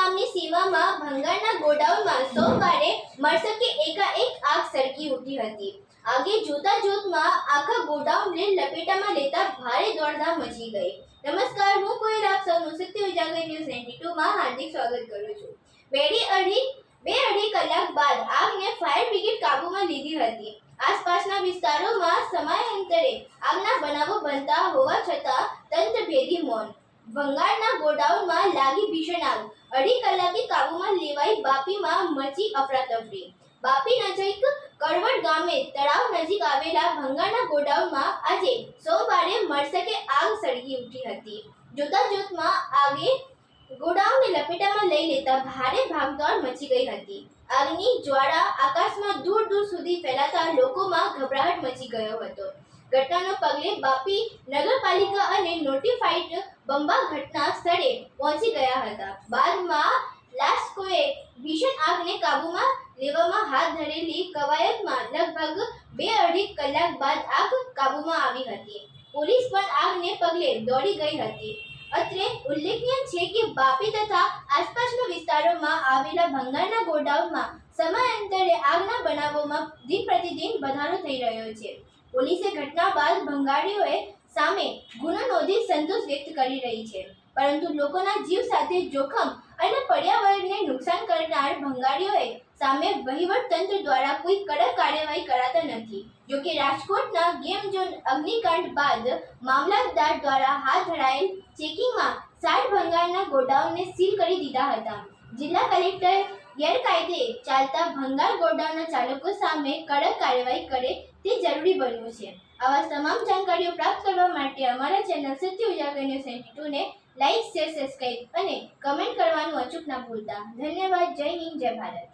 ગામની સીમામાં ભંગારના ગોડાઉનમાં સોમવારે મળસકે એકાએક આગ સળગી ઉઠી હતી. આગે જોતા જોતમાં આખા ગોડાઉનને લપેટામાં લેતા ભારે દોડધામ મચી ગઈ. નમસ્કાર, હું કોઈલ આપ સૌનું સત્ય ઉજાગર ન્યૂઝ 92 માં હાર્દિક સ્વાગત કરું છું. બે અઢી કલાક બાદ આગને ફાયર બ્રિગેડ કાબૂમાં લીધી હતી. આસપાસના વિસ્તારોમાં સમયાંતરે આગના બનાવો બનતા હોવા છતાં તંત્રભેદી મૌન. ભંગારના ગોડાઉનમાં લાગી ભીષણ આગ. અઢી કલાકે કાબૂમાં લેવાઈ બાપીમાં મચી અફરાતફરી. બાપી નજીક કડવડ ગામે તળાવ નજીક આવેલા ભંગારના ગોડાઉનમાં આજે સોમવારે મળસકે આગ સળગી ઉઠી હતી. જોતા જોતમાં આગે ગોડાઉનને લપેટામાં લઈ લેતા ભારે ભાગદોડ મચી ગઈ હતી. આગની જ્વાળા આકાશમાં દૂર દૂર સુધી ફેલાતા લોકોમાં ગભરાટ મચી ગયો હતો. ઘટનાનો પગલે બાપી નગરપાલિકા અને નોટિફાઈડ બંબા ઘટના સ્થળે પહોંચી ગયા હતા. બાદમાં લાશ્કોએ ભીષણ આગને કાબૂમાં લેવામાં હાથ ધરેલી કવાયતમાં લગભગ 2-2.5 કલાક બાદ આગ કાબૂમાં આવી હતી. પોલીસ પણ આગને પગલે દોડી ગઈ હતી. અત્રે ઉલ્લેખનીય છે કે બાપી તથા આસપાસના વિસ્તારોમાં આવેલા ભંગારના ગોડાઉનમાં સમયાંતરે આગના બનાવોમાં દિન પ્રતિદિન વધારો થઈ રહ્યો છે. પોલીસે ઘટના બાદ ભંગારીઓએ સામે ગુનો નોંધી સંતોષ વ્યક્ત કરી રહી છે, પરંતુ લોકોના જીવ સાથે જોખમ અને પર્યાવરણને નુકસાન કરનાર ભંગારીઓએ સામે વહીવટતંત્ર દ્વારા કોઈ કડક કાર્યવાહી કરાતા નથી. જોકે રાજકોટના ગેમ ઝોન અગ્નિકાંડ બાદ મામલતદાર દ્વારા હાથ ધરાયેલ ચેકિંગમાં 60 ભંગારના ગોડાઉનને સીલ કરી દીધા હતા. જિલ્લા કલેક્ટર ગેરકાયદે ચાલતા ભંગાર ગોડાઉનના ચાલકો સામે કડક કાર્યવાહી કરે તે જરૂરી બન્યું છે. આવા તમામ જાણકારીઓ પ્રાપ્ત કરવા માટે અમારા ચેનલ સત્ય ઉજાગર ન્યૂઝ 92 ને લાઇક, શેર, સબસ્ક્રાઇબ અને કમેન્ટ કરવાનું અચૂક ના ભૂલતા. ધન્યવાદ. જય હિન્દ, જય ભારત.